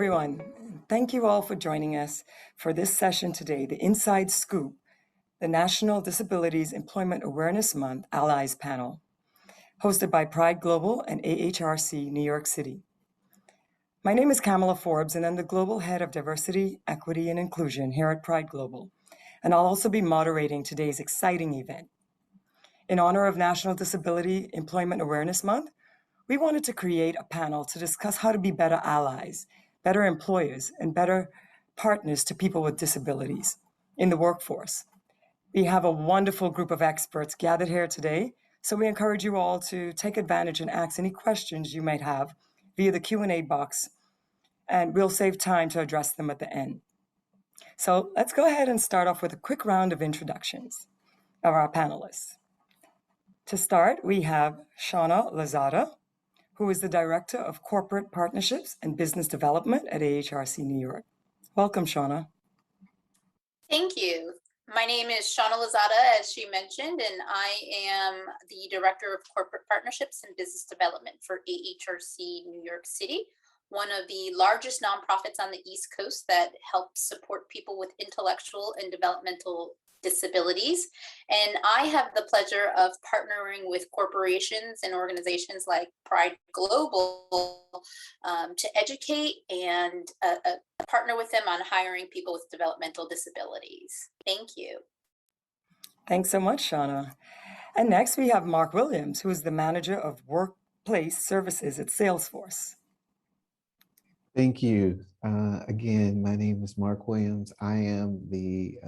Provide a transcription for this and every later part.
everyone. Thank you all for joining us for this session today, the Inside Scoop, the National Disabilities Employment Awareness Month Allies Panel, hosted by Pride Global and AHRC New York City. My name is Kamala Forbes, and I'm the Global Head of Diversity, Equity, and Inclusion here at Pride Global, and I'll also be moderating today's exciting event. In honor of National Disability Employment Awareness Month, we wanted to create a panel to discuss how to be better allies, better employers, and better partners to people with disabilities in the workforce. We have a wonderful group of experts gathered here today, so we encourage you all to take advantage and ask any questions you might have via the Q&A box, and we'll save time to address them at the end. So let's go ahead and start off with a quick round of introductions of our panelists. To start, we have Shauna Lozada, who is the Director of Corporate Partnerships and Business Development at AHRC New York. Welcome, Shauna. Thank you. My name is Shauna Lozada, as she mentioned, and I am the Director of Corporate Partnerships and Business Development for AHRC New York City, one of the largest nonprofits on the East Coast that helps support people with intellectual and developmental disabilities. And I have the pleasure of partnering with corporations and organizations like Pride Global to educate and partner with them on hiring people with developmental disabilities. Thank you. Thanks so much, Shauna. And next we have Mark Williams, who is the Manager of Workplace Services at Salesforce. Thank you. Again, my name is Mark Williams. I am the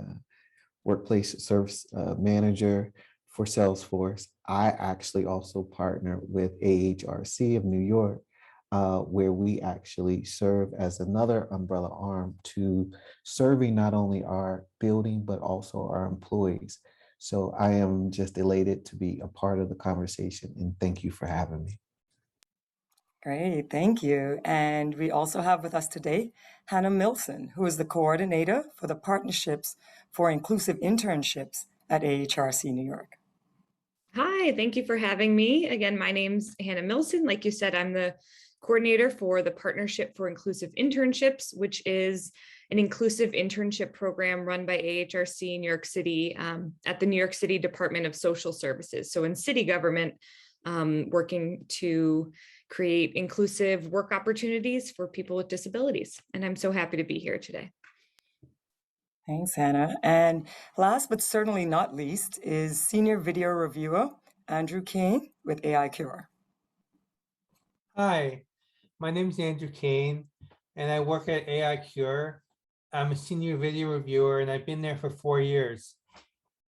Workplace Service Manager for Salesforce. I actually also partner with AHRC of New York, where we actually serve as another umbrella arm to serving not only our building, but also our employees. So I am just elated to be a part of the conversation, and thank you for having me. Great, thank you. And we also have with us today Hannah Milson, who is the coordinator for the Partnerships for Inclusive Internships at AHRC New York. Hi, thank you for having me. Again, my name's Hannah Milson. Like you said, I'm the coordinator for the Partnership for Inclusive Internships, which is an inclusive internship program run by AHRC New York City at the New York City Department of Social Services. So in city government, working to create inclusive work opportunities for people with disabilities. And I'm so happy to be here today. Thanks, Hannah. And last but certainly not least is Senior Video Reviewer Andrew Kane with AICure. Hi, my name is Andrew Kane, and I work at AICure. I'm a Senior Video Reviewer, and I've been there for 4 years.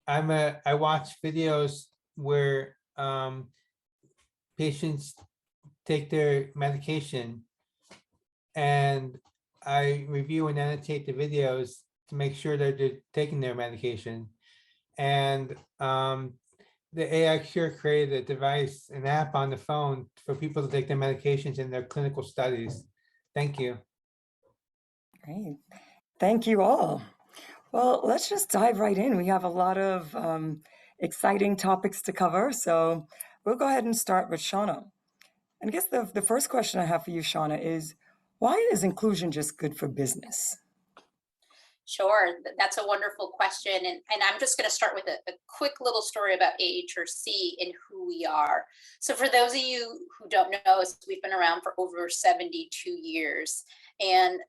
I watch videos where patients take their medication, and I review and annotate the videos to make sure that they're taking their medication. And the AICure created a device, an app on the phone for people to take their medications in their clinical studies. Thank you. Great. Thank you all. Well, let's just dive right in. We have a lot of exciting topics to cover, so we'll go ahead and start with Shauna. And I guess the first question I have for you, Shauna, is why is inclusion just good for business? Sure, that's a wonderful question. And I'm just going to start with a quick little story about AHRC and who we are. So for those of you who don't know us, we've been around for over 72 years. And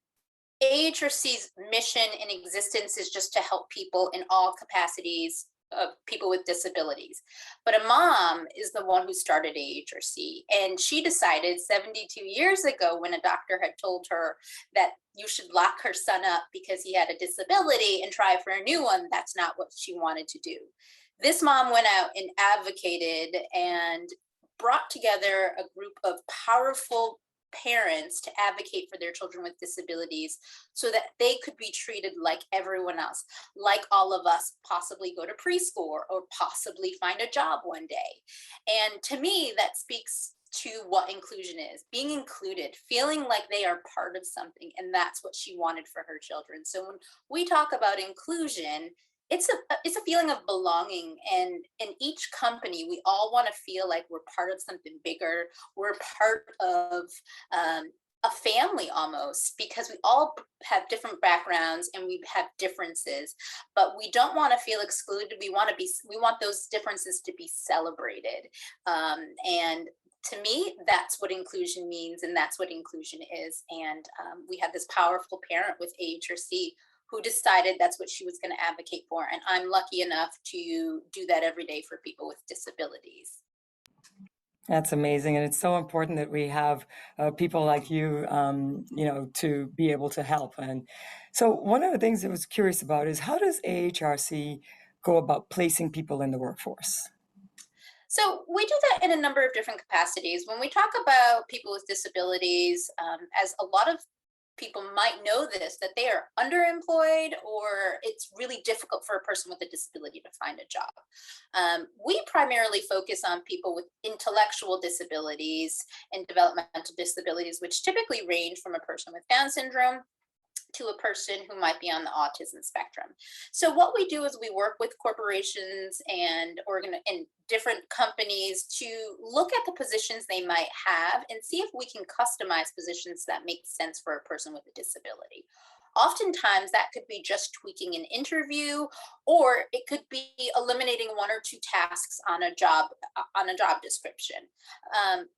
AHRC's mission and existence is just to help people in all capacities of people with disabilities. But a mom is the one who started AHRC, and she decided 72 years ago, when a doctor had told her that you should lock her son up because he had a disability and try for a new one, that's not what she wanted to do. This mom went out and advocated and brought together a group of powerful parents to advocate for their children with disabilities so that they could be treated like everyone else, like all of us, possibly go to preschool or possibly find a job one day. And to me, that speaks to what inclusion is: being included, feeling like they are part of something. And that's what she wanted for her children. So when we talk about inclusion, it's a feeling of belonging, and in each company we all want to feel like we're part of something bigger. We're part of a family almost, because we all have different backgrounds and we have differences, but we don't want to feel excluded. We want those differences to be celebrated. And to me, that's what inclusion means, and that's what inclusion is. And we had this powerful parent with AHRC who decided that's what she was going to advocate for. And I'm lucky enough to do that every day for people with disabilities. That's amazing. And it's so important that we have people like you, to be able to help. And so one of the things I was curious about is, how does AHRC go about placing people in the workforce? So we do that in a number of different capacities. When we talk about people with disabilities, as a lot of people might know this, that they are underemployed, or it's really difficult for a person with a disability to find a job. We primarily focus on people with intellectual disabilities and developmental disabilities, which typically range from a person with Down syndrome to a person who might be on the autism spectrum. So what we do is we work with corporations and different companies to look at the positions they might have and see if we can customize positions that make sense for a person with a disability. Oftentimes that could be just tweaking an interview, or it could be eliminating one or two tasks on a job description.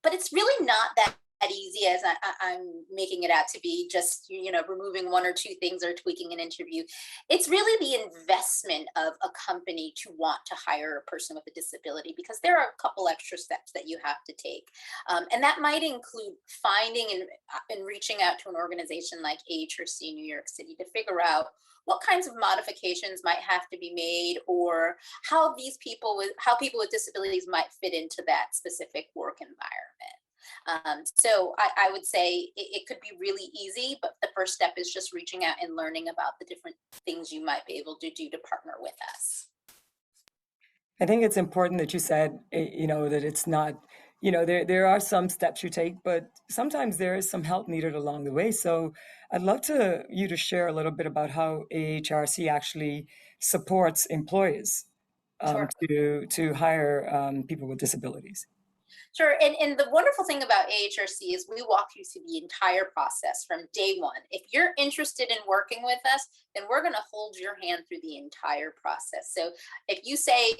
But it's really not that easy as I'm making it out to be, just removing one or two things or tweaking an interview. It's really the investment of a company to want to hire a person with a disability, because there are a couple extra steps that you have to take, and that might include finding and reaching out to an organization like AHRC New York City to figure out what kinds of modifications might have to be made, or how people with disabilities might fit into that specific work environment. So I would say it could be really easy, but the first step is just reaching out and learning about the different things you might be able to do to partner with us. I think it's important that you said, that it's not, there are some steps you take, but sometimes there is some help needed along the way. So I'd love you to share a little bit about how AHRC actually supports employers Sure. to hire people with disabilities. Sure. And the wonderful thing about AHRC is we walk you through the entire process from day one. If you're interested in working with us, then we're going to hold your hand through the entire process. So if you say,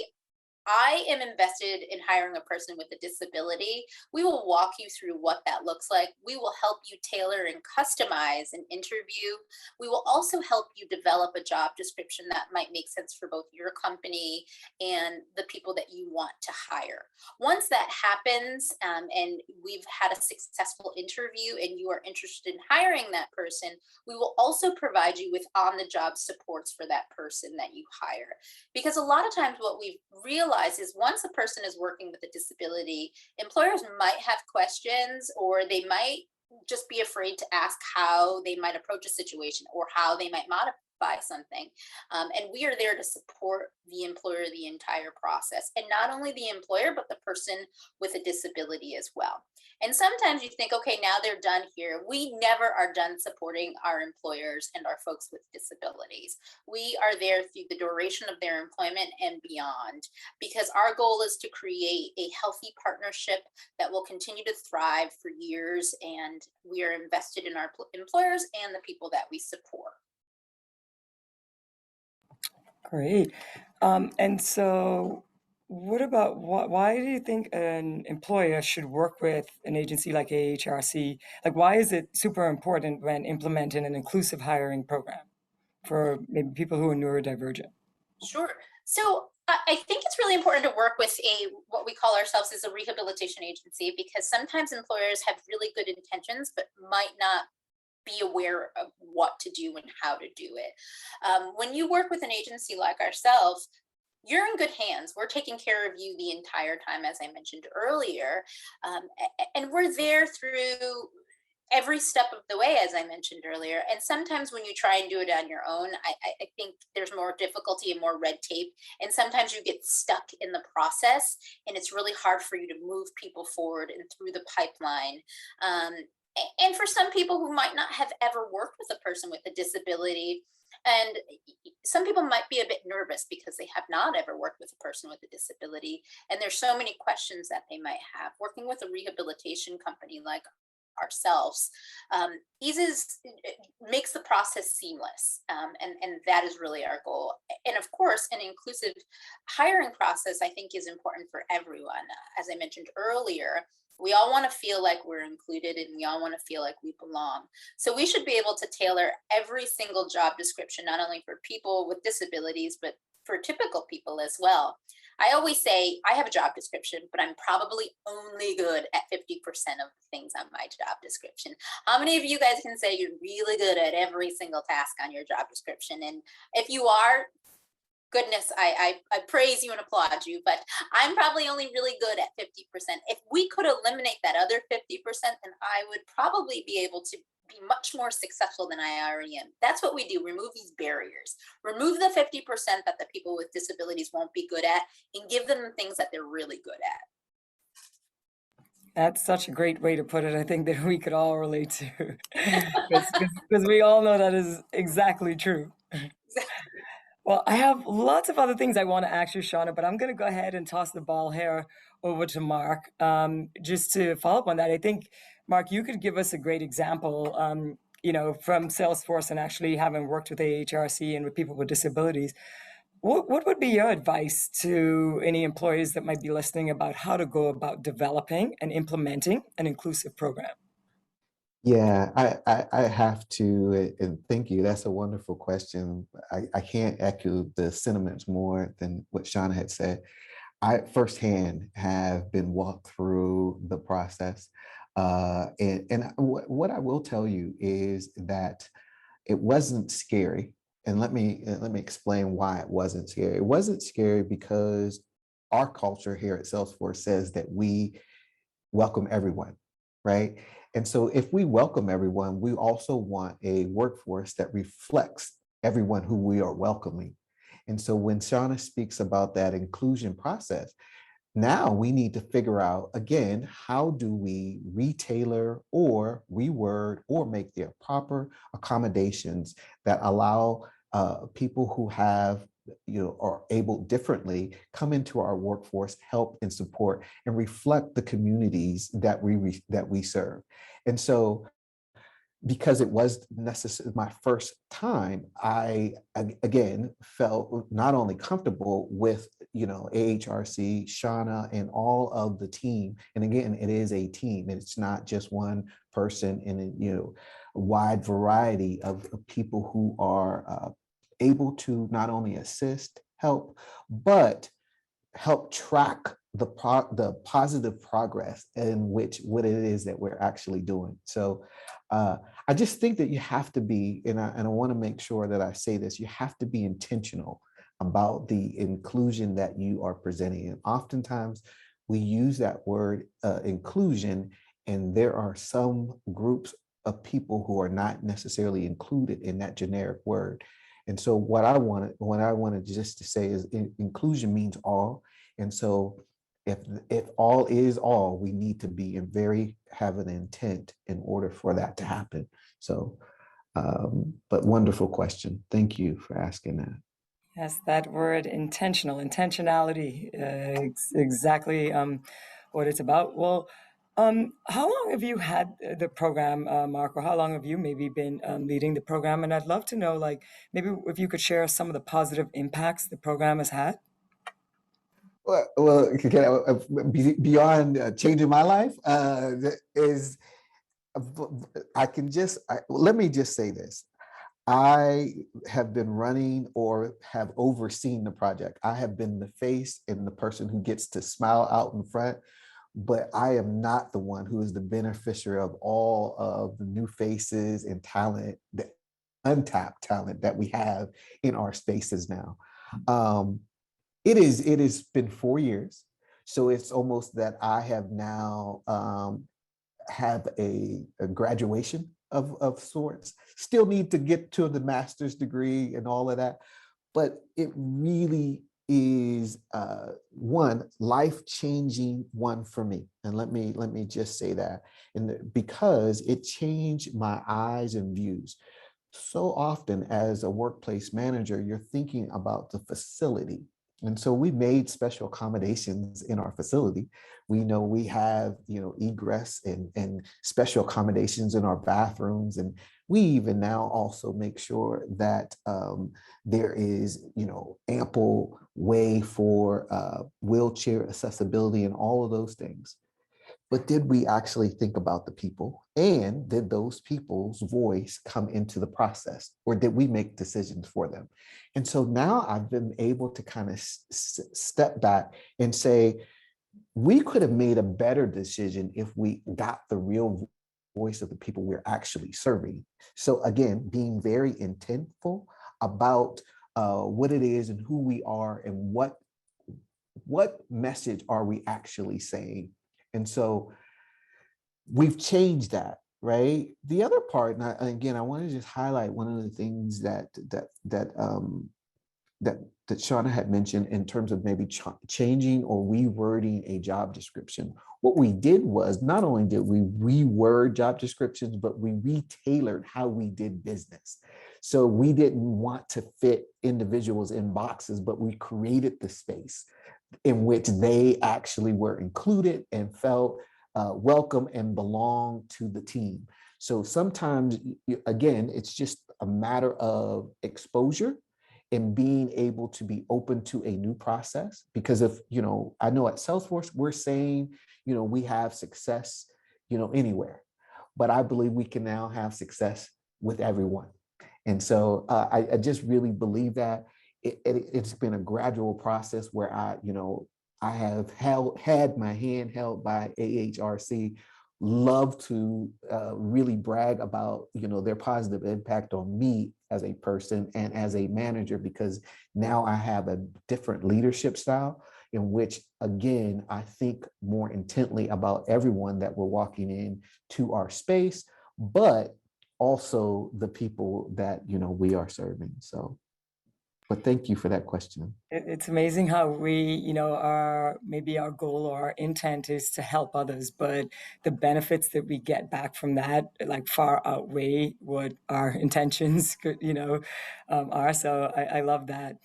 I am invested in hiring a person with a disability, we will walk you through what that looks like. We will help you tailor and customize an interview. We will also help you develop a job description that might make sense for both your company and the people that you want to hire. Once that happens, and we've had a successful interview and you are interested in hiring that person, we will also provide you with on-the-job supports for that person that you hire. Because a lot of times what we've realized is, once a person is working with a disability, employers might have questions, or they might just be afraid to ask how they might approach a situation or how they might modify something. And we are there to support the employer the entire process, and not only the employer, but the person with a disability as well. And sometimes you think, okay, now they're done here. We never are done supporting our employers and our folks with disabilities. We are there through the duration of their employment and beyond, because our goal is to create a healthy partnership that will continue to thrive for years. And we are invested in our employers and the people that we support. Great. And so why do you think an employer should work with an agency like AHRC? Like, why is it super important when implementing an inclusive hiring program for maybe people who are neurodivergent? Sure. So I think it's really important to work with what we call ourselves as a rehabilitation agency, because sometimes employers have really good intentions, but might not be aware of what to do and how to do it. When you work with an agency like ourselves, you're in good hands. We're taking care of you the entire time, as I mentioned earlier. And we're there through every step of the way, as I mentioned earlier. And sometimes when you try and do it on your own, I think there's more difficulty and more red tape. And sometimes you get stuck in the process, and it's really hard for you to move people forward and through the pipeline. And for some people who might not have ever worked with a person with a disability, and some people might be a bit nervous because they have not ever worked with a person with a disability, and there's so many questions that they might have. Working with a rehabilitation company like ourselves, makes the process seamless. And that is really our goal. And of course, an inclusive hiring process, I think, is important for everyone. As I mentioned earlier, we all want to feel like we're included, and we all want to feel like we belong. So we should be able to tailor every single job description, not only for people with disabilities, but for typical people as well. I always say I have a job description, but I'm probably only good at 50% of the things on my job description. How many of you guys can say you're really good at every single task on your job description? And if you are, goodness, I praise you and applaud you, but I'm probably only really good at 50%. If we could eliminate that other 50%, then I would probably be able to be much more successful than I already am. That's what we do, remove these barriers, remove the 50% that the people with disabilities won't be good at, and give them the things that they're really good at. That's such a great way to put it. I think that we could all relate to, because we all know that is exactly true. Well, I have lots of other things I want to ask you, Shauna, but I'm going to go ahead and toss the ball here over to Mark. Just to follow up on that, I think, Mark, you could give us a great example, from Salesforce and actually having worked with AHRC and with people with disabilities. What would be your advice to any employees that might be listening about how to go about developing and implementing an inclusive program? Yeah, I have to, and thank you. That's a wonderful question. I can't echo the sentiments more than what Shauna had said. I firsthand have been walked through the process. And what I will tell you is that it wasn't scary. And let me explain why it wasn't scary. It wasn't scary because our culture here at Salesforce says that we welcome everyone, right? And so if we welcome everyone, we also want a workforce that reflects everyone who we are welcoming. And so when Shauna speaks about that inclusion process, now we need to figure out, again, how do we retailor or reword or make the proper accommodations that allow people who have are able differently come into our workforce, help and support and reflect the communities that we serve. And so because it was necessary, my first time, I again felt not only comfortable with AHRC, Shauna, and all of the team. And again, it is a team, and it's not just one person, and a wide variety of people who are able to not only assist, help, but help track the positive progress in what it is that we're actually doing. So I just think that you have to be, and I want to make sure that I say this, you have to be intentional about the inclusion that you are presenting. And oftentimes we use that word inclusion, and there are some groups of people who are not necessarily included in that generic word. And so what I wanted just to say is inclusion means all. And so if all is all, we need to be have an intent in order for that to happen. So, but wonderful question. Thank you for asking that. Yes, that word intentionality, exactly what it's about. Well, how long have you had the program, Mark, or how long have you maybe been leading the program? And I'd love to know, maybe if you could share some of the positive impacts the program has had. Well, beyond changing my life, let me just say this. I have been running or have overseen the project. I have been the face and the person who gets to smile out in front, but I am not the one who is the beneficiary of all of the new faces and talent, the untapped talent that we have in our spaces now. It has been 4 years. So it's almost that I have now have a graduation of sorts. Still need to get to the master's degree and all of that. But it really is one life-changing one for me. And let me just say that. And because it changed my eyes and views. So often as a workplace manager, you're thinking about the facility. And so we made special accommodations in our facility. We know we have, egress and special accommodations in our bathrooms. And we even now also make sure that there is, ample way for wheelchair accessibility and all of those things. But did we actually think about the people? And did those people's voice come into the process? Or did we make decisions for them? And so now I've been able to kind of step back and say, we could have made a better decision if we got the real voice of the people we're actually serving. So again, being very intentful about what it is and who we are and what message are we actually saying. And so we've changed that, right? The other part, and again, I want to just highlight one of the things that Shauna had mentioned in terms of maybe changing or rewording a job description. What we did was not only did we reword job descriptions, but we retailored how we did business. So we didn't want to fit individuals in boxes, but we created the space in which they actually were included and felt welcome and belong to the team. So sometimes, again, it's just a matter of exposure and being able to be open to a new process. Because if, I know at Salesforce, we're saying, we have success, anywhere. But I believe we can now have success with everyone. And so I just really believe that it's been a gradual process where I have had my hand held by AHRC, love to really brag about, their positive impact on me as a person and as a manager, because now I have a different leadership style in which, again, I think more intently about everyone that we're walking in to our space, but also the people that, we are serving. So, but thank you for that question. It's amazing how we, maybe our goal or our intent is to help others, but the benefits that we get back from that like far outweigh what our intentions are. So I love that.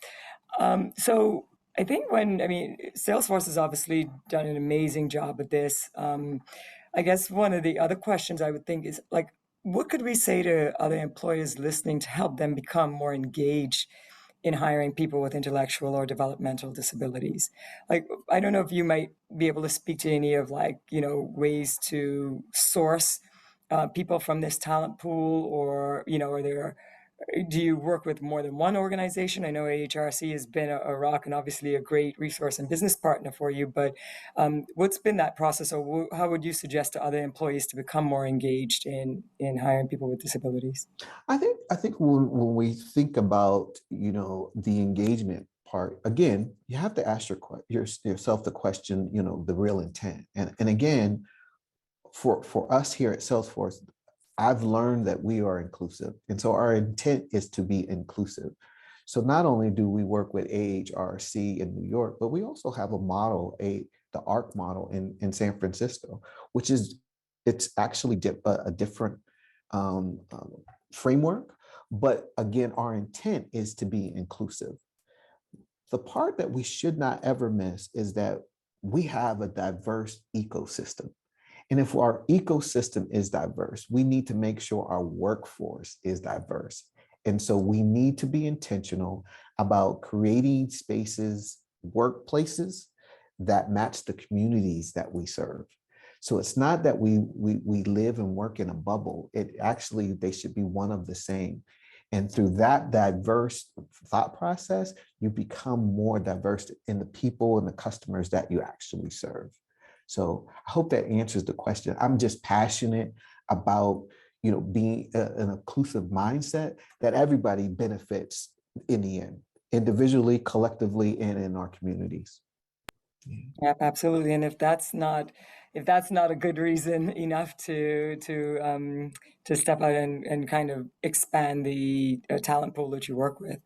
So I think Salesforce has obviously done an amazing job at this. I guess one of the other questions I would think is like, what could we say to other employers listening to help them become more engaged in hiring people with intellectual or developmental disabilities? Like, I don't know if you might be able to speak to any of ways to source people from this talent pool, or, do you work with more than one organization? I know AHRC has been a rock and obviously a great resource and business partner for you, but what's been that process, or how would you suggest to other employees to become more engaged in hiring people with disabilities? I think when we think about, the engagement part, again, you have to ask yourself the question, the real intent. And again, for us here at Salesforce, I've learned that we are inclusive. And so our intent is to be inclusive. So not only do we work with AHRC in New York, but we also have a model, the AHRC model in San Francisco, which is, it's actually a different framework. But again, our intent is to be inclusive. The part that we should not ever miss is that we have a diverse ecosystem. And if our ecosystem is diverse, we need to make sure our workforce is diverse. And so we need to be intentional about creating spaces, workplaces that match the communities that we serve. So it's not that we live and work in a bubble. It actually, they should be one of the same. And through that diverse thought process, you become more diverse in the people and the customers that you actually serve. So I hope that answers the question. I'm just passionate about, being an inclusive mindset that everybody benefits in the end, individually, collectively, and in our communities. Yep, absolutely. And if that's not a good reason enough to step out and kind of expand the talent pool that you work with.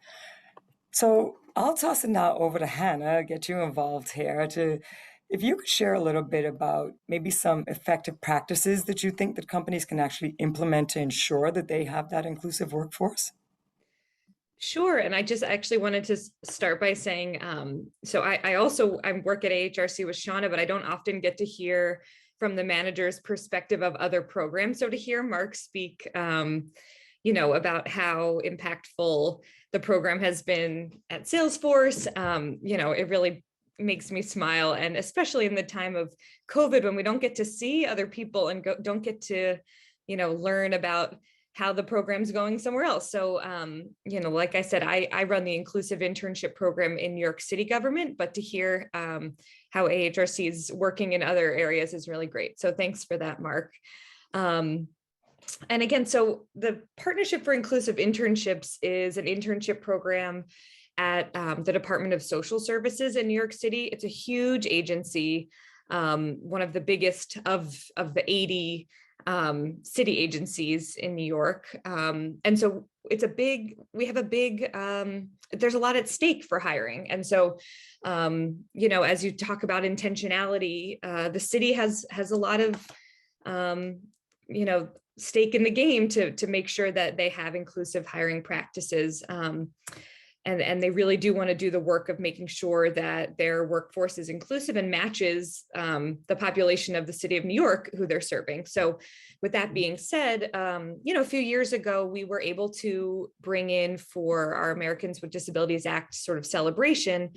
So I'll toss it now over to Hannah, get you involved here if you could share a little bit about maybe some effective practices that you think that companies can actually implement to ensure that they have that inclusive workforce. Sure. And I just actually wanted to start by saying, so I work at AHRC with Shauna, but I don't often get to hear from the manager's perspective of other programs. So to hear Mark speak, about how impactful the program has been at Salesforce, it really makes me smile. And especially in the time of COVID, when we don't get to see other people and don't get to, learn about how the program's going somewhere else. So, like I said, I run the inclusive internship program in New York City government, but to hear how AHRC is working in other areas is really great. So thanks for that, Mark. And again, so the Partnership for Inclusive Internships is an internship program at the Department of Social Services in New York City. It's a huge agency, one of the biggest of the 80 city agencies in New York. And so there's a lot at stake for hiring. And so, as you talk about intentionality, the city has a lot of, stake in the game to make sure that they have inclusive hiring practices. And they really do want to do the work of making sure that their workforce is inclusive and matches the population of the city of New York who they're serving. So with that being said, a few years ago, we were able to bring in for our Americans with Disabilities Act sort of celebration,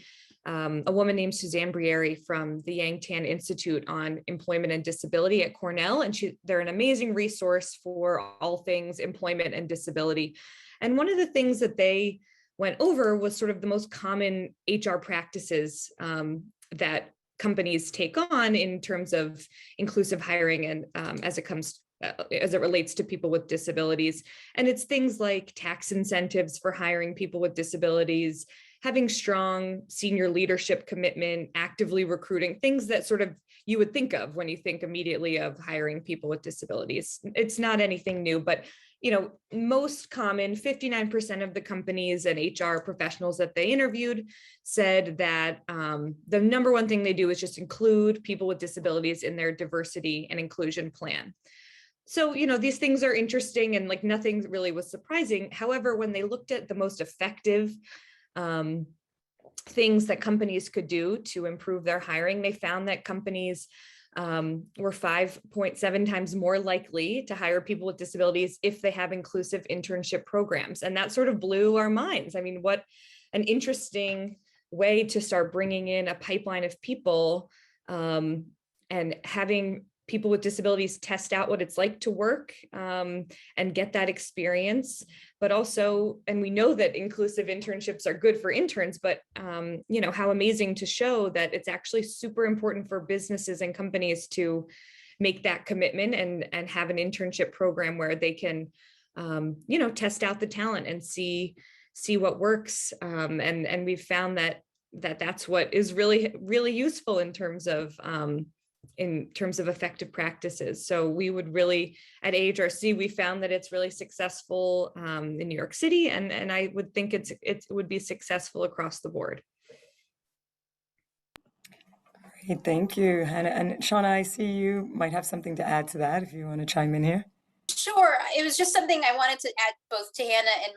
a woman named Suzanne Brieri from the Yang Tan Institute on Employment and Disability at Cornell. And they're an amazing resource for all things employment and disability. And one of the things that they went over was sort of the most common HR practices that companies take on in terms of inclusive hiring and as it relates to people with disabilities. And it's things like tax incentives for hiring people with disabilities, having strong senior leadership commitment, actively recruiting, things that sort of you would think of when you think immediately of hiring people with disabilities. It's not anything new, but most common, 59% of the companies and HR professionals that they interviewed said that the number one thing they do is just include people with disabilities in their diversity and inclusion plan. So, these things are interesting and like nothing really was surprising. However, when they looked at the most effective things that companies could do to improve their hiring, they found that companies were 5.7 times more likely to hire people with disabilities if they have inclusive internship programs. And that sort of blew our minds. I mean, what an interesting way to start bringing in a pipeline of people and having people with disabilities test out what it's like to work and get that experience. But also, and we know that inclusive internships are good for interns, but how amazing to show that it's actually super important for businesses and companies to make that commitment and have an internship program where they can, test out the talent and see what works. And we've found that that's what is really, really useful in terms of effective practices. So we would really, at AHRC, we found that it's really successful in New York City, and I would think it would be successful across the board. Great, thank you, Hannah. And Shauna, I see you might have something to add to that if you want to chime in here. Sure. It was just something I wanted to add both to Hannah and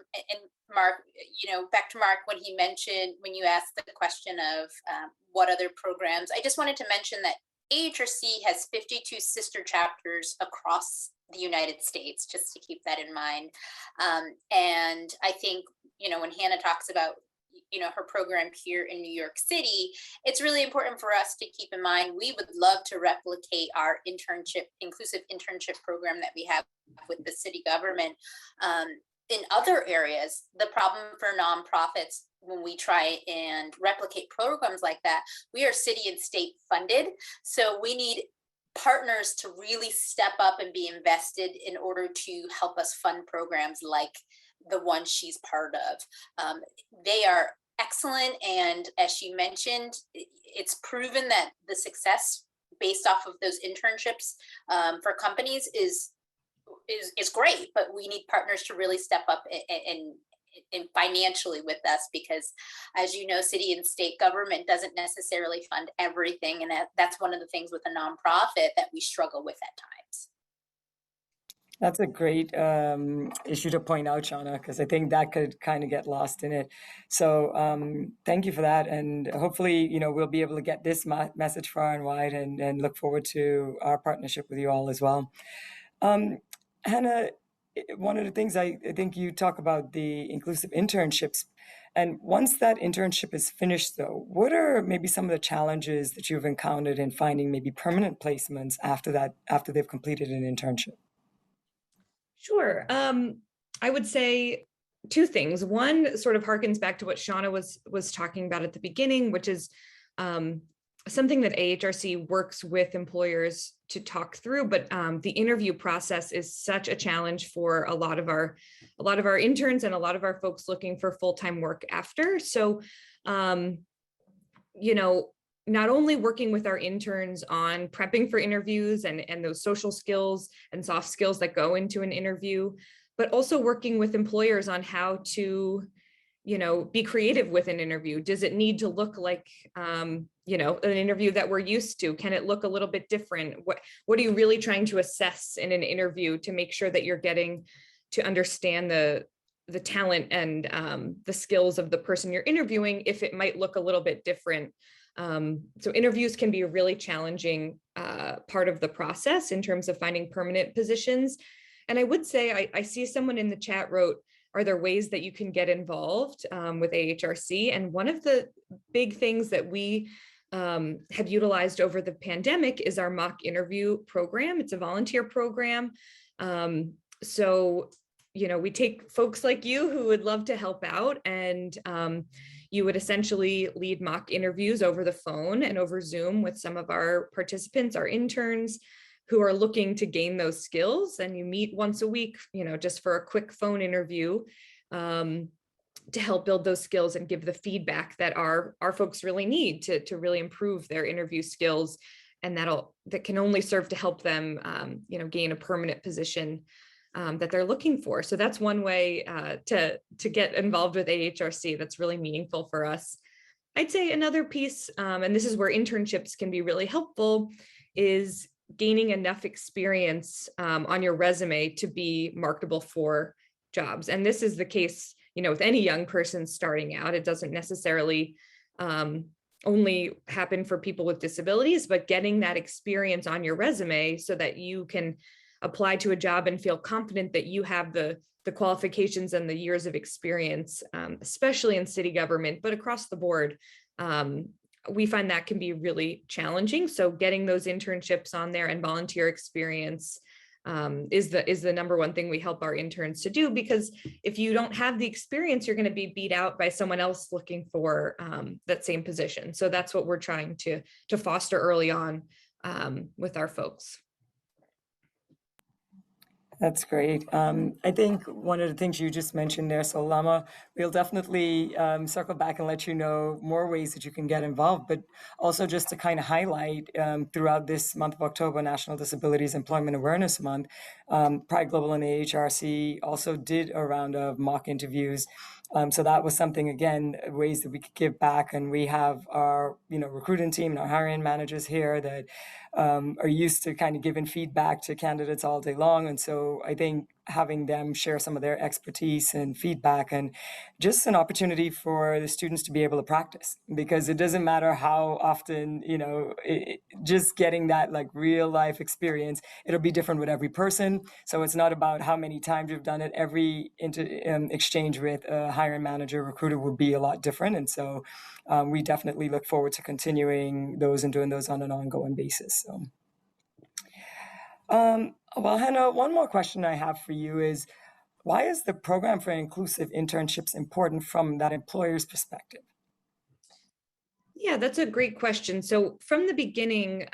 Mark, back to Mark when he mentioned, when you asked the question of what other programs, I just wanted to mention that AHRC has 52 sister chapters across the United States, just to keep that in mind. And I think, when Hannah talks about, her program here in New York City, it's really important for us to keep in mind, we would love to replicate our inclusive internship program that we have with the city government in other areas. The problem for nonprofits when we try and replicate programs like that, we are city and state funded. So we need partners to really step up and be invested in order to help us fund programs like the one she's part of. They are excellent. And as she mentioned, it's proven that the success based off of those internships for companies is great, but we need partners to really step up and financially with us, because as you know, city and state government doesn't necessarily fund everything, and that's one of the things with a nonprofit that we struggle with at times. That's a great issue to point out, Shauna, because I think that could kind of get lost in it. So thank you for that. And hopefully, we'll be able to get this message far and wide and look forward to our partnership with you all as well. Hannah, one of the things I think you talk about the inclusive internships. And once that internship is finished, though, what are maybe some of the challenges that you've encountered in finding maybe permanent placements after they've completed an internship? Sure. I would say two things. One sort of harkens back to what Shauna was talking about at the beginning, which is something that AHRC works with employers to talk through. But the interview process is such a challenge for a lot of our interns and a lot of our folks looking for full-time work after. So, not only working with our interns on prepping for interviews and those social skills and soft skills that go into an interview, but also working with employers on how to, be creative with an interview. Does it need to look like, an interview that we're used to? Can it look a little bit different? What are you really trying to assess in an interview to make sure that you're getting to understand the talent and the skills of the person you're interviewing, if it might look a little bit different? So interviews can be a really challenging part of the process in terms of finding permanent positions. And I would say, I see someone in the chat wrote, are there ways that you can get involved with AHRC? And one of the big things that we have utilized over the pandemic is our mock interview program. It's a volunteer program. So, we take folks like you who would love to help out, and you would essentially lead mock interviews over the phone and over Zoom with some of our participants, our interns, who are looking to gain those skills. And you meet once a week, just for a quick phone interview to help build those skills and give the feedback that our folks really need to really improve their interview skills. And that can only serve to help them, gain a permanent position that they're looking for. So that's one way to get involved with AHRC that's really meaningful for us. I'd say another piece, and this is where internships can be really helpful, is gaining enough experience on your resume to be marketable for jobs. And this is the case, with any young person starting out. It doesn't necessarily only happen for people with disabilities, but getting that experience on your resume so that you can apply to a job and feel confident that you have the qualifications and the years of experience, especially in city government, but across the board. We find that can be really challenging. So getting those internships on there and volunteer experience is the number one thing we help our interns to do, because if you don't have the experience, you're going to be beat out by someone else looking for that same position. So that's what we're trying to foster early on with our folks. That's great. I think one of the things you just mentioned there, so Lama, we'll definitely circle back and let you know more ways that you can get involved, but also just to kind of highlight throughout this month of October, National Disabilities Employment Awareness Month, Pride Global and AHRC also did a round of mock interviews. So that was something, again, ways that we could give back. And we have our, recruiting team and our hiring managers here that are used to kind of giving feedback to candidates all day long. And so I think having them share some of their expertise and feedback, and just an opportunity for the students to be able to practice, because it doesn't matter how often, just getting that like real life experience, it'll be different with every person. So it's not about how many times you've done it. Every exchange with a hiring manager, recruiter will be a lot different. And so we definitely look forward to continuing those and doing those on an ongoing basis. So. Well, Hannah, one more question I have for you is, why is the program for inclusive internships important from that employer's perspective? Yeah, that's a great question. So from the beginning,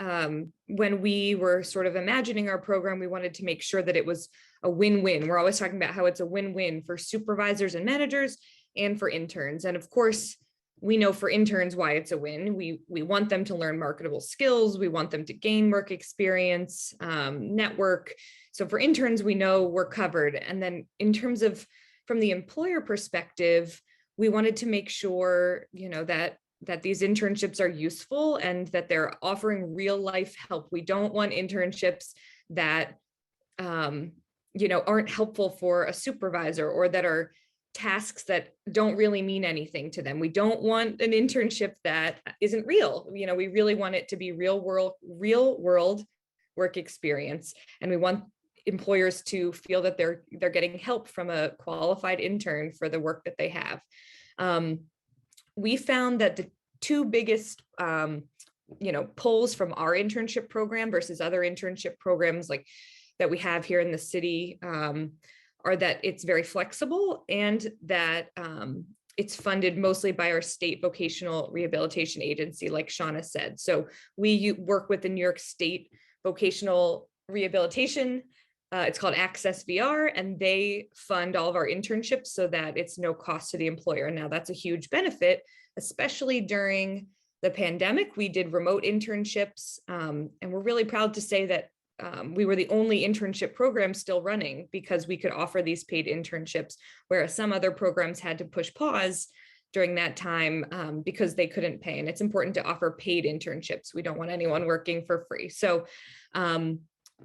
when we were sort of imagining our program, we wanted to make sure that it was a win-win. We're always talking about how it's a win-win for supervisors and managers and for interns. And of course, we know for interns why it's a win. We want them to learn marketable skills. We want them to gain work experience, network. So for interns, we know we're covered. And then in terms of from the employer perspective, we wanted to make sure, that these internships are useful and that they're offering real life help. We don't want internships that aren't helpful for a supervisor, or that are tasks that don't really mean anything to them. We don't want an internship that isn't real. We really want it to be real world work experience. And we want employers to feel that they're getting help from a qualified intern for the work that they have. We found that the two biggest pulls from our internship program versus other internship programs like that we have here in the city are that it's very flexible, and that it's funded mostly by our state vocational rehabilitation agency, like Shauna said. So we work with the New York State Vocational Rehabilitation. It's called Access VR, and they fund all of our internships so that it's no cost to the employer. Now, that's a huge benefit, especially during the pandemic. We did remote internships, and we're really proud to say that we were the only internship program still running, because we could offer these paid internships, whereas some other programs had to push pause during that time because they couldn't pay. And it's important to offer paid internships. We don't want anyone working for free. So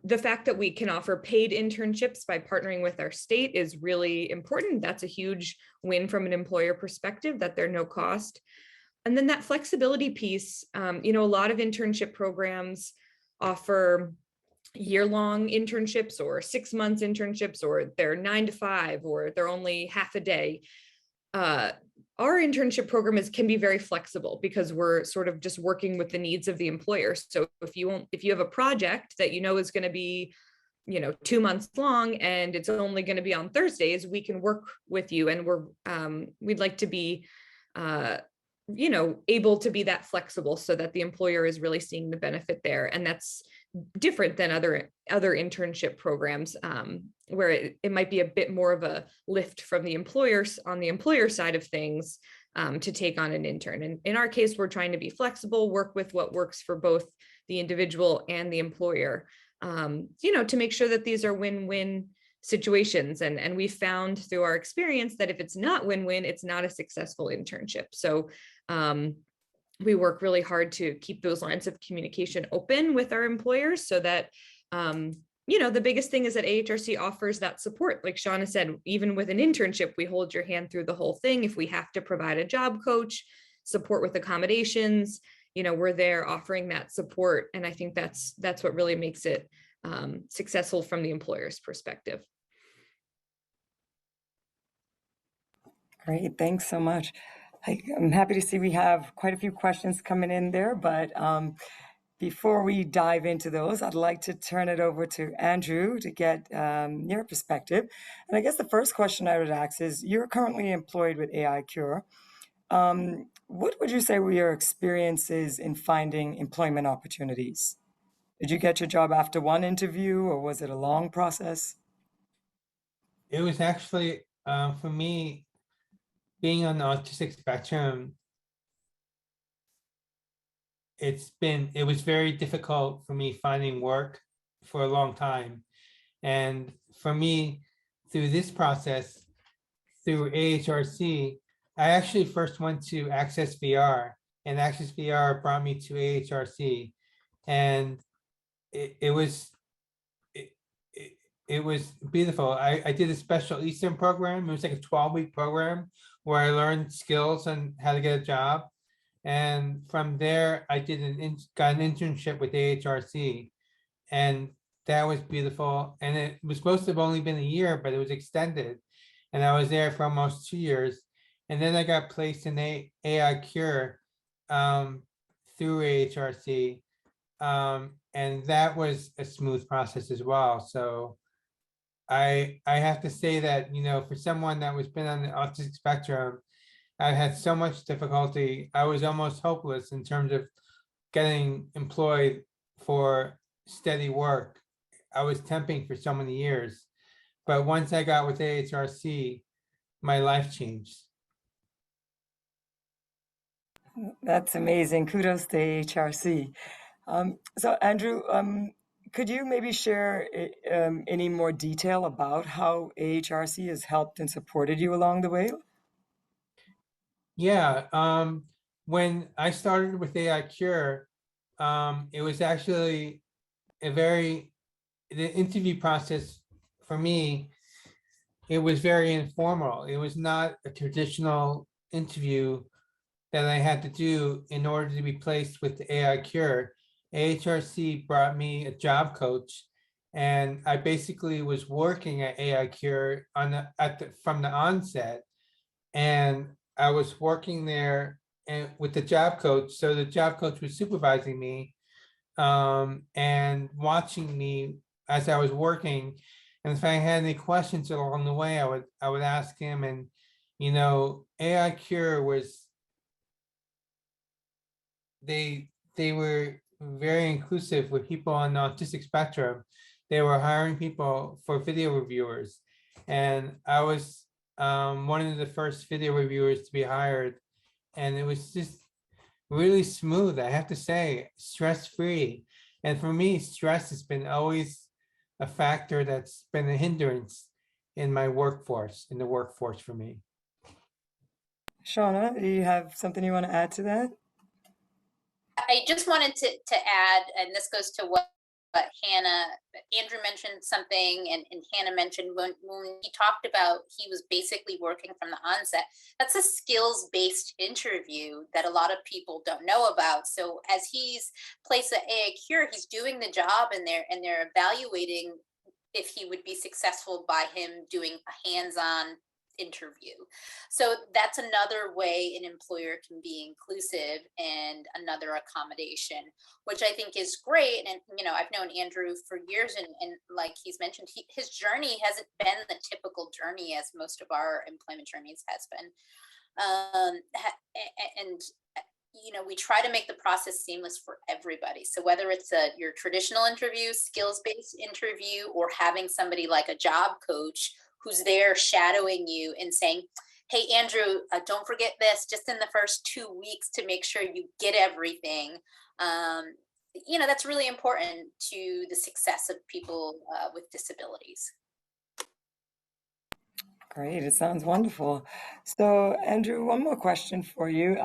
the fact that we can offer paid internships by partnering with our state is really important. That's a huge win from an employer perspective, that they're no cost. And then that flexibility piece, a lot of internship programs offer year-long internships or 6 months internships, or they're 9 to 5, or they're only half a day. Our internship program can be very flexible, because we're sort of just working with the needs of the employer. So if you have a project that is going to be 2 months long and it's only going to be on Thursdays, we can work with you, and we'd like to be able to be that flexible so that the employer is really seeing the benefit there. And that's different than other internship programs, where it might be a bit more of a lift from the employers on the employer side of things to take on an intern. And in our case, we're trying to be flexible, work with what works for both the individual and the employer, to make sure that these are win-win situations. And we found through our experience that if it's not win-win, it's not a successful internship. So we work really hard to keep those lines of communication open with our employers, so that, the biggest thing is that AHRC offers that support. Like Shauna said, even with an internship, we hold your hand through the whole thing. If we have to provide a job coach, support with accommodations, we're there offering that support. And I think that's what really makes it successful from the employer's perspective. Great, thanks so much. I'm happy to see we have quite a few questions coming in there, but before we dive into those, I'd like to turn it over to Andrew to get your perspective. And I guess the first question I would ask is, you're currently employed with AHRC. What would you say were your experiences in finding employment opportunities? Did you get your job after one interview, or was it a long process? It was actually, for me, being on the autistic spectrum, it was very difficult for me finding work for a long time. And for me, through this process, through AHRC, I actually first went to Access VR, and Access VR brought me to AHRC. And it was beautiful. I did a special Eastern program. It was like a 12-week program where I learned skills on how to get a job. And from there, I got an internship with AHRC, and that was beautiful. And it was supposed to have only been a year, but it was extended. And I was there for almost 2 years. And then I got placed in AHRC through AHRC. And that was a smooth process as well. So I have to say that, for someone that was been on the autistic spectrum, I had so much difficulty. I was almost hopeless in terms of getting employed for steady work. I was temping for so many years, but once I got with AHRC, my life changed. That's amazing. Kudos to AHRC. So Andrew, could you maybe share any more detail about how AHRC has helped and supported you along the way? Yeah, when I started with AHRC, it was actually the interview process for me, it was very informal. It was not a traditional interview that I had to do in order to be placed with the AI Cure. AHRC brought me a job coach, and I basically was working at AI Cure from the onset, and I was working there and with the job coach. So the job coach was supervising me and watching me as I was working. And if I had any questions along the way, I would ask him. And AI Cure was they were very inclusive with people on the autistic spectrum. They were hiring people for video reviewers, and I was one of the first video reviewers to be hired, and it was just really smooth, I have to say, stress-free. And for me, stress has been always a factor that's been a hindrance in the workforce for me. Shauna, do you have something you want to add to that? I just wanted to add, and this goes to what Andrew mentioned something, and Hannah mentioned when he talked about he was basically working from the onset. That's a skills-based interview that a lot of people don't know about. So as he's placed at AI Cure, he's doing the job, and they're evaluating if he would be successful by him doing a hands-on interview. So that's another way an employer can be inclusive and another accommodation, which I think is great. And I've known Andrew for years, and like he's mentioned, his journey hasn't been the typical journey as most of our employment journeys has been. We try to make the process seamless for everybody. So whether it's your traditional interview, skills-based interview, or having somebody like a job coach who's there shadowing you and saying, hey, Andrew, don't forget this just in the first 2 weeks to make sure you get everything. That's really important to the success of people with disabilities. Great, it sounds wonderful. So, Andrew, one more question for you.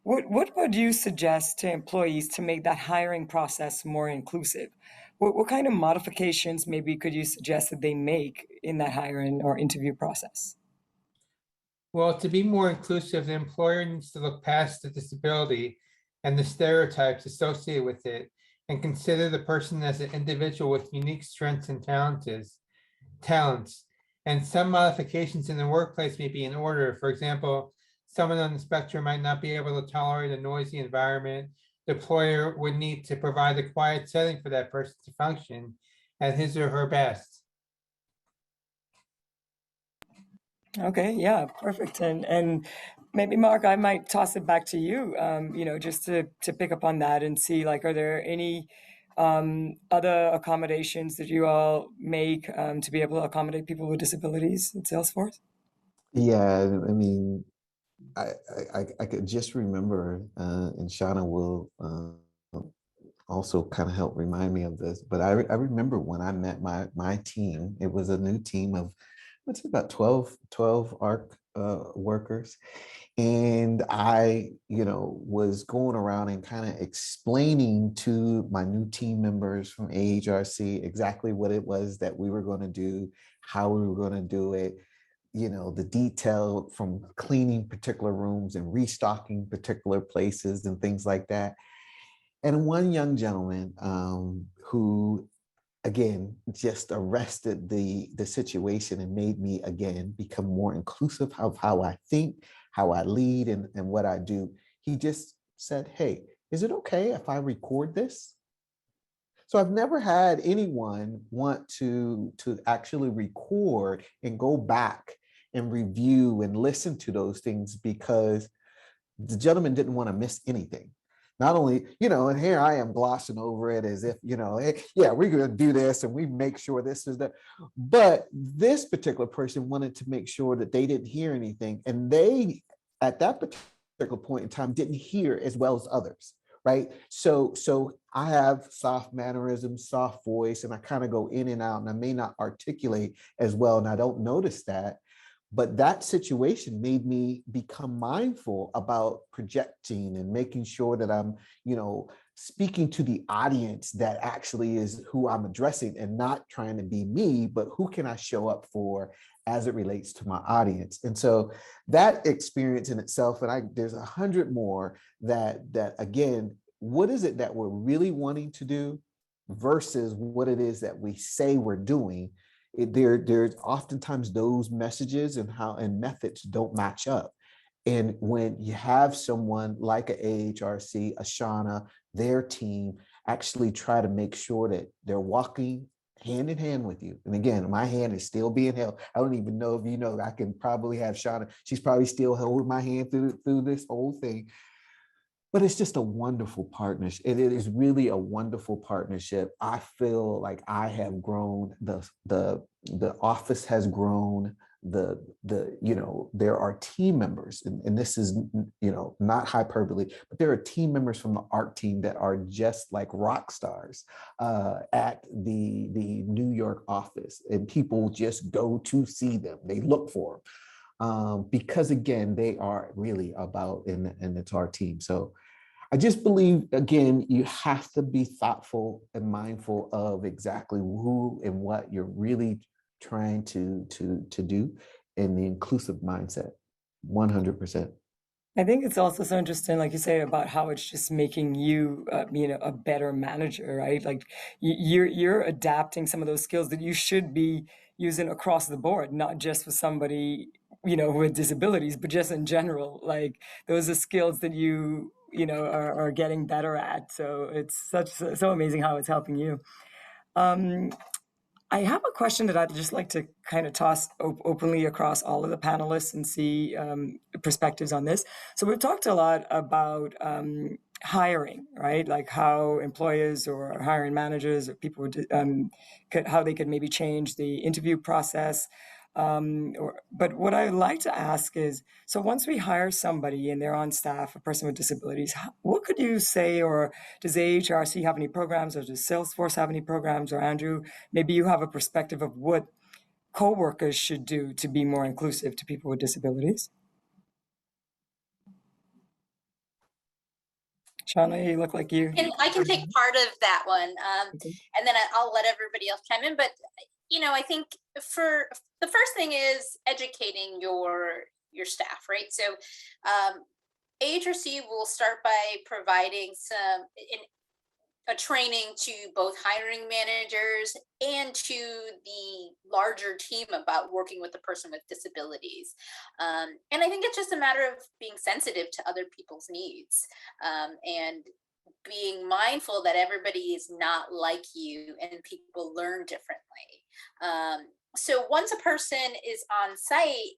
What would you suggest to employees to make that hiring process more inclusive? What kind of modifications maybe could you suggest that they make in that hiring or interview process? Well, to be more inclusive, the employer needs to look past the disability and the stereotypes associated with it, and consider the person as an individual with unique strengths and talents. And some modifications in the workplace may be in order. For example, someone on the spectrum might not be able to tolerate a noisy environment. The employer would need to provide a quiet setting for that person to function at his or her best. Okay, yeah, perfect. And maybe Mark, I might toss it back to you, just to pick up on that and see, like, are there any other accommodations that you all make to be able to accommodate people with disabilities at Salesforce? Yeah, I mean, I could just remember, and Shauna will also kind of help remind me of this, but I remember when I met my team. It was a new team of, let's say, about 12 AHRC workers. And I, was going around and kind of explaining to my new team members from AHRC exactly what it was that we were going to do, how we were going to do it, the detail from cleaning particular rooms and restocking particular places and things like that. And one young gentleman who, again, just arrested the situation and made me, again, become more inclusive of how I think, how I lead, and what I do. He just said, hey, is it okay if I record this? So I've never had anyone want to actually record and go back and review and listen to those things, because the gentleman didn't want to miss anything. Not only, and here I am glossing over it as if, hey, yeah, we're going to do this and we make sure this is that. But this particular person wanted to make sure that they didn't hear anything. And they, at that particular point in time, didn't hear as well as others, right? So I have soft mannerisms, soft voice, and I kind of go in and out, and I may not articulate as well, and I don't notice that. But that situation made me become mindful about projecting and making sure that I'm, speaking to the audience that actually is who I'm addressing, and not trying to be me, but who can I show up for as it relates to my audience. And so that experience in itself, and there's 100 more that again, what is it that we're really wanting to do versus what it is that we say we're doing. There's oftentimes those messages and methods don't match up. And when you have someone like a AHRC, a Shauna, their team actually try to make sure that they're walking hand in hand with you. And again, my hand is still being held. I don't even know if you know, I can probably have Shauna. She's probably still holding my hand through this whole thing. But it's just a wonderful partnership. It is really a wonderful partnership. I feel like I have grown. The office has grown. There are team members, and this is not hyperbole, but there are team members from the ARC team that are just like rock stars at the New York office, and people just go to see them. They look for them. Because again, they are really about, and it's our team. So I just believe, again, you have to be thoughtful and mindful of exactly who and what you're really trying to do in the inclusive mindset, 100%. I think it's also so interesting, like you say, about how it's just making you, a better manager, right? Like you're adapting some of those skills that you should be using across the board, not just for somebody, with disabilities, but just in general. Like those are skills that are getting better at. So it's so amazing how it's helping you. I have a question that I'd just like to kind of toss openly across all of the panelists and see perspectives on this. So we've talked a lot about hiring, right? Like how employers or hiring managers or people how they could maybe change the interview process. But what I'd like to ask is, so once we hire somebody and they're on staff, a person with disabilities, what could you say, or does AHRC have any programs, or does Salesforce have any programs, or Andrew, maybe you have a perspective of what coworkers should do to be more inclusive to people with disabilities? Shauna, you look like you. I can take part of that one, and then I'll let everybody else chime in. But I think for the first thing is educating your staff, right? So AHRC will start by providing a training to both hiring managers and to the larger team about working with a person with disabilities. And I think it's just a matter of being sensitive to other people's needs, and being mindful that everybody is not like you and people learn differently. So once a person is on site,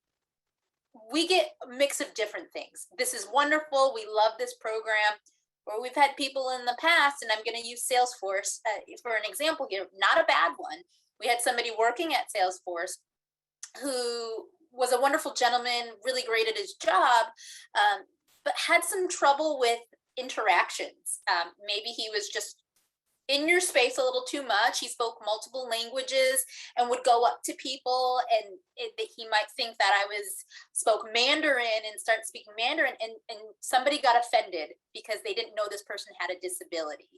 we get a mix of different things. This is wonderful. We love this program. Or we've had people in the past, and I'm going to use Salesforce for an example here, not a bad one. We had somebody working at Salesforce who was a wonderful gentleman, really great at his job, but had some trouble with interactions. Maybe he was just in your space a little too much. He spoke multiple languages and would go up to people, and he might think that I spoke Mandarin and start speaking Mandarin, and somebody got offended because they didn't know this person had a disability.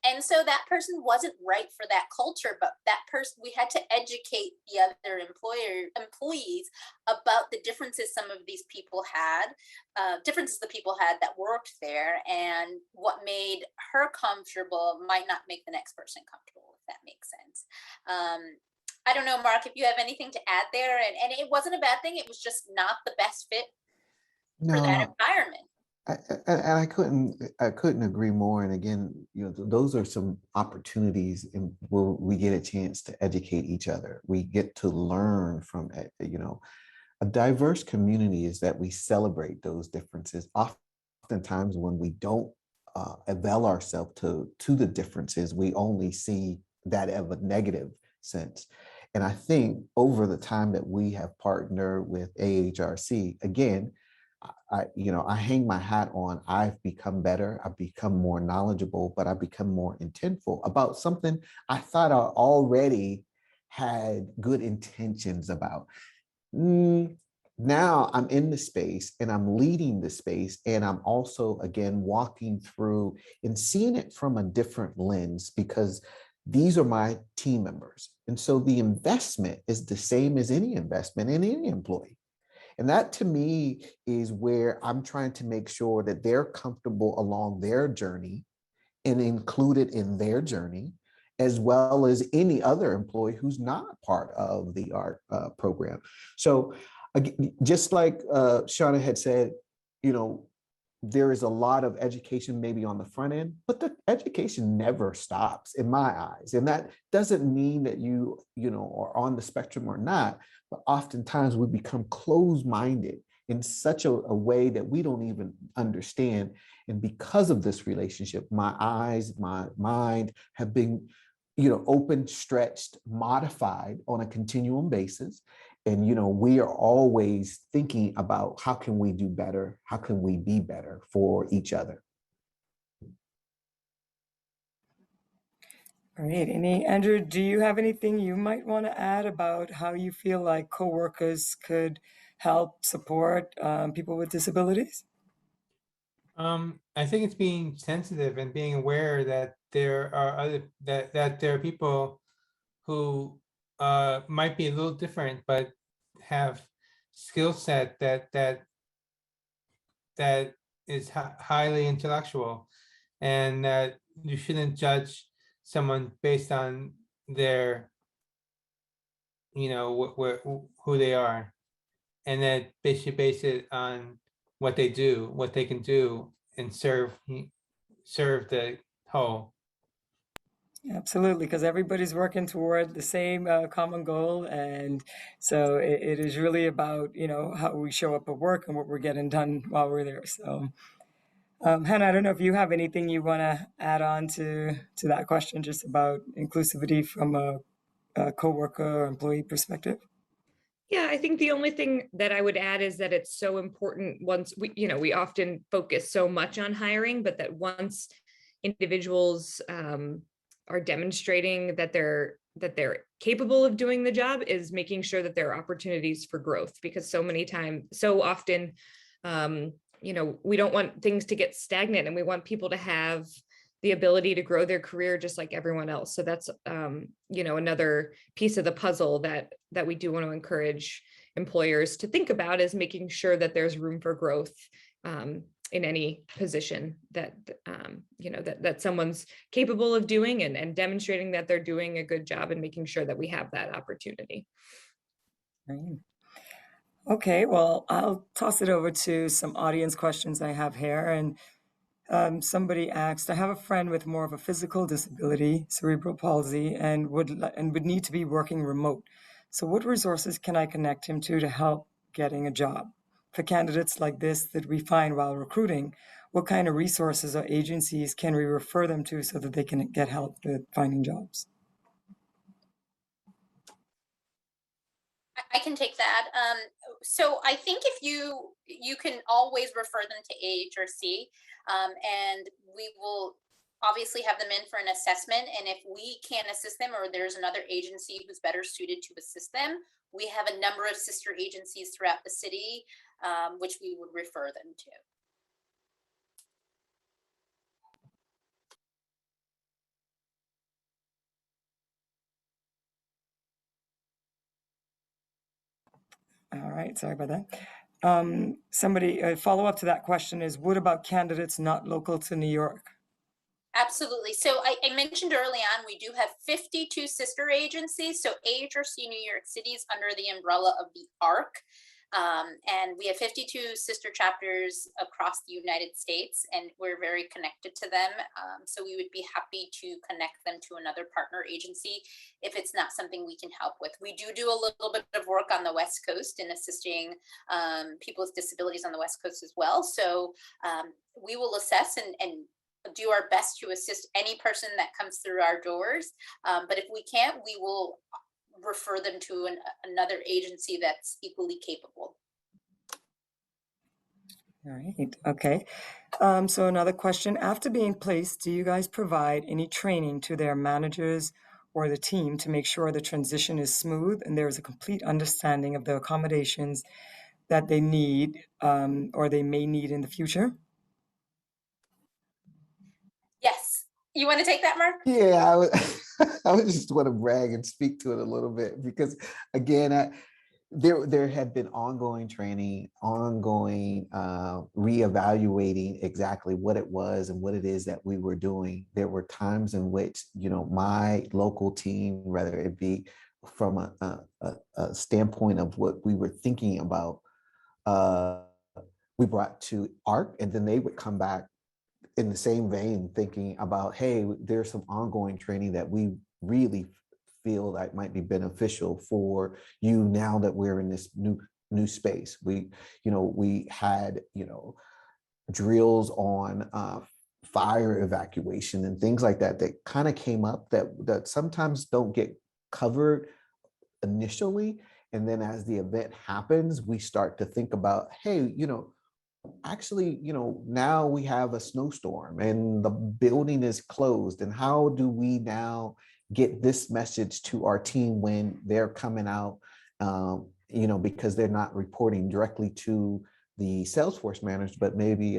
And so that person wasn't right for that culture, but that person, we had to educate the other employees about the differences some of these people had, differences the people had that worked there, and what made her comfortable might not make the next person comfortable, if that makes sense. I don't know, Mark, if you have anything to add there, and it wasn't a bad thing, it was just not the best fit for that environment. I couldn't agree more. And again, those are some opportunities where we get a chance to educate each other. We get to learn from, a diverse community is that we celebrate those differences. Oftentimes when we don't avail ourselves to the differences, we only see that of a negative sense. And I think over the time that we have partnered with AHRC, again, I hang my hat on, I've become better, I've become more knowledgeable, but I've become more intentful about something I thought I already had good intentions about. now I'm in the space and I'm leading the space, and I'm also, again, walking through and seeing it from a different lens, because these are my team members. And so the investment is the same as any investment in any employee. And that, to me, is where I'm trying to make sure that they're comfortable along their journey and included in their journey, as well as any other employee who's not part of the ARC program. So just like Shauna had said, you know, there is a lot of education maybe on the front end, but the education never stops in my eyes. And that doesn't mean that you know, are on the spectrum or not, but oftentimes we become closed-minded in such a way that we don't even understand. And because of this relationship, my eyes, my mind have been, you know, open, stretched, modified on a continuum basis. And, you know, we are always thinking about how can we do better? How can we be better for each other? All right, Andrew, do you have anything you might want to add about how you feel like coworkers could help support people with disabilities? I think it's being sensitive and being aware that there are that there are people who might be a little different, but have skill set that is highly intellectual, and that you shouldn't judge someone based on their, you know, who they are, and that they should base it on what they do, what they can do, and serve the whole. Absolutely, because everybody's working toward the same common goal, and so it is really about, you know, how we show up at work and what we're getting done while we're there. So, Hannah, I don't know if you have anything you want to add on to that question, just about inclusivity from a coworker or employee perspective. Yeah, I think the only thing that I would add is that it's so important once we often focus so much on hiring, but that once individuals are demonstrating that they're capable of doing the job, is making sure that there are opportunities for growth, because so often, we don't want things to get stagnant, and we want people to have the ability to grow their career just like everyone else. So that's, another piece of the puzzle that we do want to encourage employers to think about, is making sure that there's room for growth in any position that, that someone's capable of doing, and demonstrating that they're doing a good job, and making sure that we have that opportunity. Right. Okay, well, I'll toss it over to some audience questions I have here. And somebody asked, I have a friend with more of a physical disability, cerebral palsy, and would need to be working remote. So what resources can I connect him to help getting a job? For candidates like this that we find while recruiting, what kind of resources or agencies can we refer them to so that they can get help with finding jobs? I can take that. So I think if you can always refer them to AHRC, and we will obviously have them in for an assessment. And if we can't assist them, or there's another agency who's better suited to assist them, we have a number of sister agencies throughout the city, which we would refer them to. All right, sorry about that. Somebody, a follow-up to that question is, what about candidates not local to New York? Absolutely. So I mentioned early on, we do have 52 sister agencies. So AHRC New York City is under the umbrella of the AHRC. And we have 52 sister chapters across the United States, and we're very connected to them. So we would be happy to connect them to another partner agency if it's not something we can help with. We do a little bit of work on the West Coast in assisting people with disabilities on the West Coast as well. So we will assess and do our best to assist any person that comes through our doors. But if we can't, we will refer them to another agency that's equally capable. All right, okay. So another question, after being placed, do you guys provide any training to their managers or the team to make sure the transition is smooth and there is a complete understanding of the accommodations that they need or they may need in the future? Yes. You want to take that, Mark? Yeah, I would, I would just want to brag and speak to it a little bit because, again, there had been ongoing training, ongoing reevaluating exactly what it was and what it is that we were doing. There were times in which, my local team, whether it be from a standpoint of what we were thinking about, we brought to AHRC, and then they would come back in the same vein thinking about, hey, there's some ongoing training that we really feel that might be beneficial for you now that we're in this new space. We had drills on fire evacuation and things like that kind of came up that sometimes don't get covered initially, and then as the event happens, we start to think about, hey, actually, now we have a snowstorm and the building is closed. And how do we now get this message to our team when they're coming out, because they're not reporting directly to the Salesforce managers, but maybe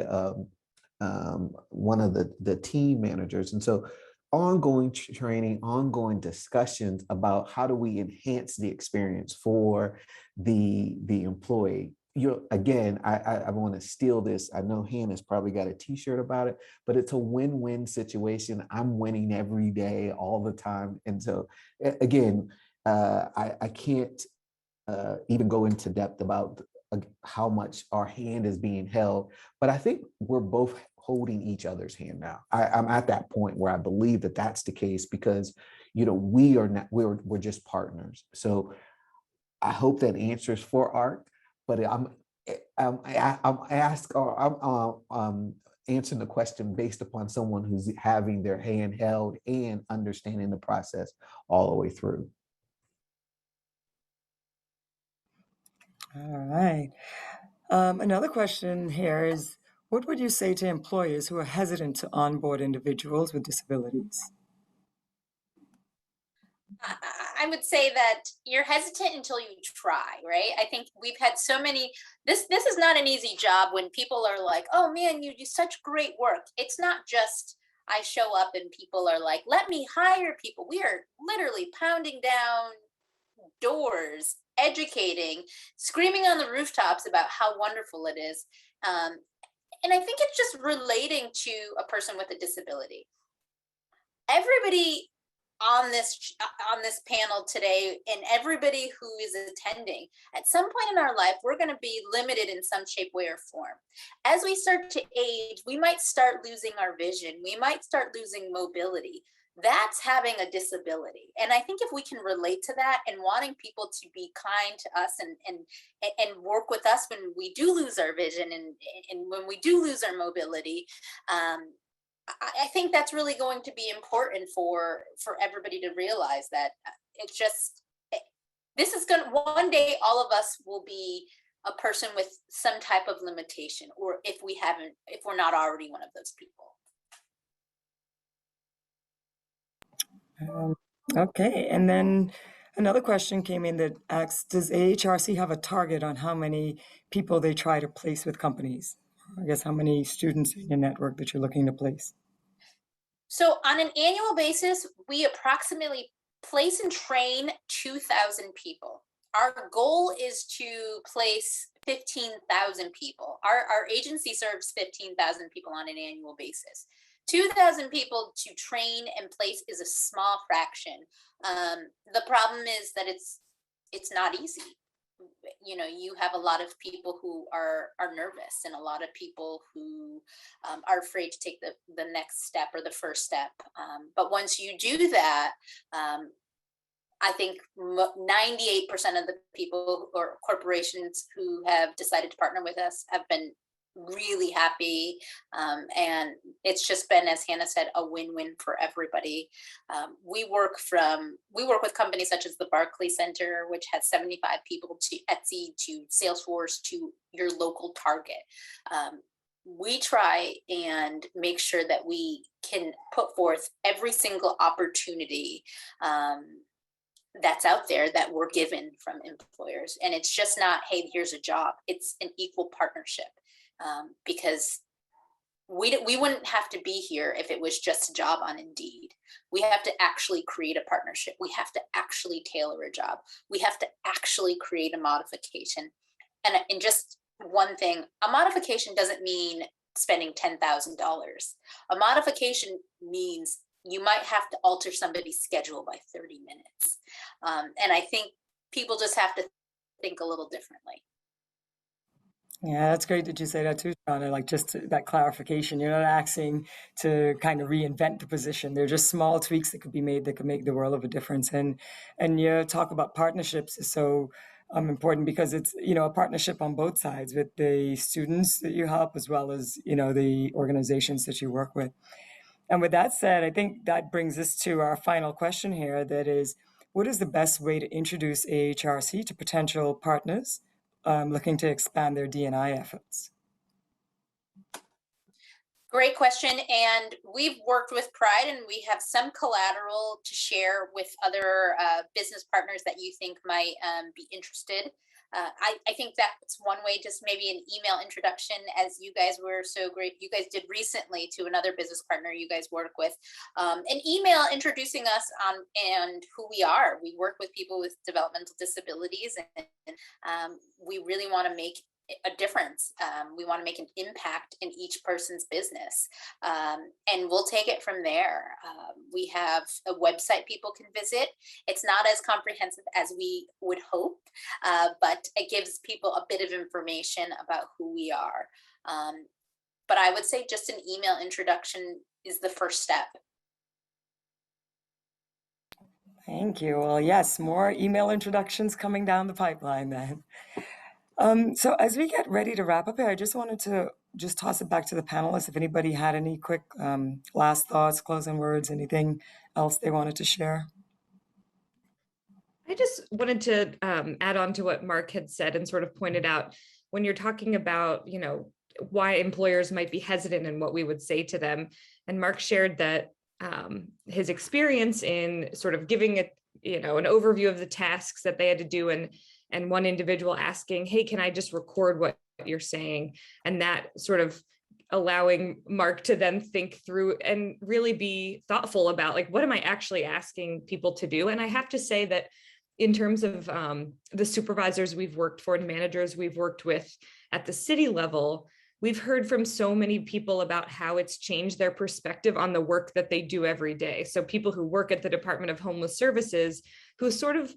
one of the team managers. And so ongoing training, ongoing discussions about how do we enhance the experience for the employee. Again, I want to steal this. I know Hannah's probably got a t-shirt about it, but it's a win-win situation. I'm winning every day, all the time. And so again, I can't even go into depth about how much our hand is being held, but I think we're both holding each other's hand now. I'm at that point where I believe that that's the case because, we are not, we're just partners. So I hope that answers for AHRC. But I'm answering the question based upon someone who's having their hand held and understanding the process all the way through. All right. Another question here is, what would you say to employers who are hesitant to onboard individuals with disabilities? I would say that you're hesitant until you try, right? I think we've had so many, this is not an easy job when people are like, oh man, you do such great work. It's not just I show up and people are like, let me hire people. We are literally pounding down doors, educating, screaming on the rooftops about how wonderful it is. And I think it's just relating to a person with a disability. Everybody on this panel today and everybody who is attending, at some point in our life, we're going to be limited in some shape, way, or form. As we start to age, we might start losing our vision. We might start losing mobility. That's having a disability. And I think if we can relate to that and wanting people to be kind to us and work with us when we do lose our vision and when we do lose our mobility, I think that's really going to be important for everybody to realize that it's just, this is going to, one day all of us will be a person with some type of limitation, or if we're not already one of those people. Okay, and then another question came in that asks, does AHRC have a target on how many people they try to place with companies? I guess how many students in your network that you're looking to place? So on an annual basis, we approximately place and train 2,000 people. Our goal is to place 15,000 people. Our agency serves 15,000 people on an annual basis. 2,000 people to train and place is a small fraction. The problem is that it's not easy. You have a lot of people who are nervous and a lot of people who are afraid to take the next step or the first step. But once you do that, I think 98% of the people or corporations who have decided to partner with us have been really happy. And it's just been, as Hannah said, a win-win for everybody. We work with companies such as the Barclay Center, which has 75 people, to Etsy, to Salesforce, to your local Target. We try and make sure that we can put forth every single opportunity that's out there that we're given from employers. And it's just not, hey, here's a job. It's an equal partnership, because we wouldn't have to be here if it was just a job on Indeed. We have to actually create a partnership. We have to actually tailor a job. We have to actually create a modification. And just one thing, a modification doesn't mean spending $10,000. A modification means you might have to alter somebody's schedule by 30 minutes. And I think people just have to think a little differently. Yeah, that's great that you say that too, Shauna. Like that clarification. You're not asking to kind of reinvent the position. They're just small tweaks that could be made that could make the world of a difference. And you talk about partnerships is so important because it's, a partnership on both sides with the students that you help as well as, the organizations that you work with. And with that said, I think that brings us to our final question here. That is, what is the best way to introduce AHRC to potential partners looking to expand their D&I efforts? Great question. And we've worked with Pride, and we have some collateral to share with other business partners that you think might be interested. I think that's one way, just maybe an email introduction, as you guys were so great. You guys did recently to another business partner you guys work with, an email introducing us and who we are. We work with people with developmental disabilities, and we really want to make a difference. We want to make an impact in each person's business, and we'll take it from there. We have a website people can visit. It's not as comprehensive as we would hope, but it gives people a bit of information about who we are. But I would say just an email introduction is the first step. Thank you. Well, yes, more email introductions coming down the pipeline then. So as we get ready to wrap up here, I just wanted to just toss it back to the panelists. If anybody had any quick last thoughts, closing words, anything else they wanted to share. I just wanted to add on to what Mark had said and sort of pointed out when you're talking about, why employers might be hesitant and what we would say to them. And Mark shared that his experience in sort of giving it, an overview of the tasks that they had to do, and one individual asking, hey, can I just record what you're saying? And that sort of allowing Mark to then think through and really be thoughtful about, like, what am I actually asking people to do? And I have to say that in terms of the supervisors we've worked for and managers we've worked with at the city level, we've heard from so many people about how it's changed their perspective on the work that they do every day. So people who work at the Department of Homeless Services, who sort of,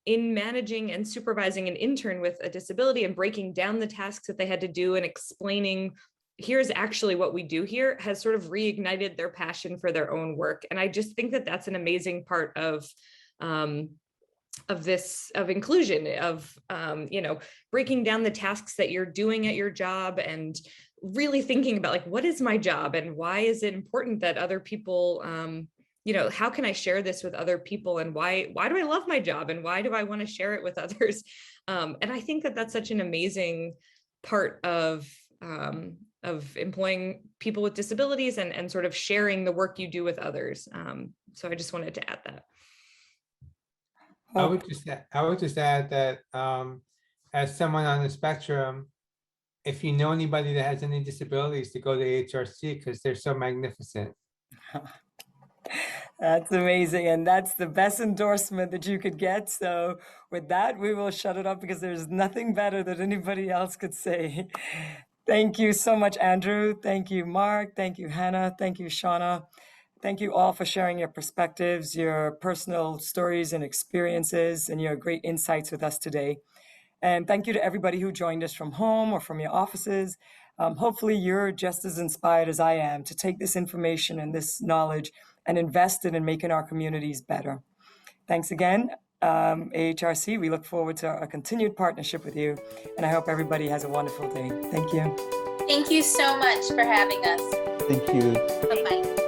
in managing and supervising an intern with a disability and breaking down the tasks that they had to do and explaining, here's actually what we do here, has sort of reignited their passion for their own work. And I just think that that's an amazing part of inclusion, of breaking down the tasks that you're doing at your job and really thinking about, like, what is my job and why is it important that other people how can I share this with other people, and why do I love my job, and why do I want to share it with others? And I think that that's such an amazing part of employing people with disabilities and sort of sharing the work you do with others. So I just wanted to add that. I would just add that as someone on the spectrum, if you know anybody that has any disabilities, to go to AHRC because they're so magnificent. That's amazing. And that's the best endorsement that you could get. So with that, we will shut it up because there's nothing better that anybody else could say. Thank you so much, Andrew. Thank you, Mark. Thank you, Hannah. Thank you, Shauna. Thank you all for sharing your perspectives, your personal stories and experiences, and your great insights with us today. And thank you to everybody who joined us from home or from your offices. Hopefully you're just as inspired as I am to take this information and this knowledge and invest it in making our communities better. Thanks again, AHRC. We look forward to a continued partnership with you, and I hope everybody has a wonderful day. Thank you. Thank you so much for having us. Thank you. Bye-bye.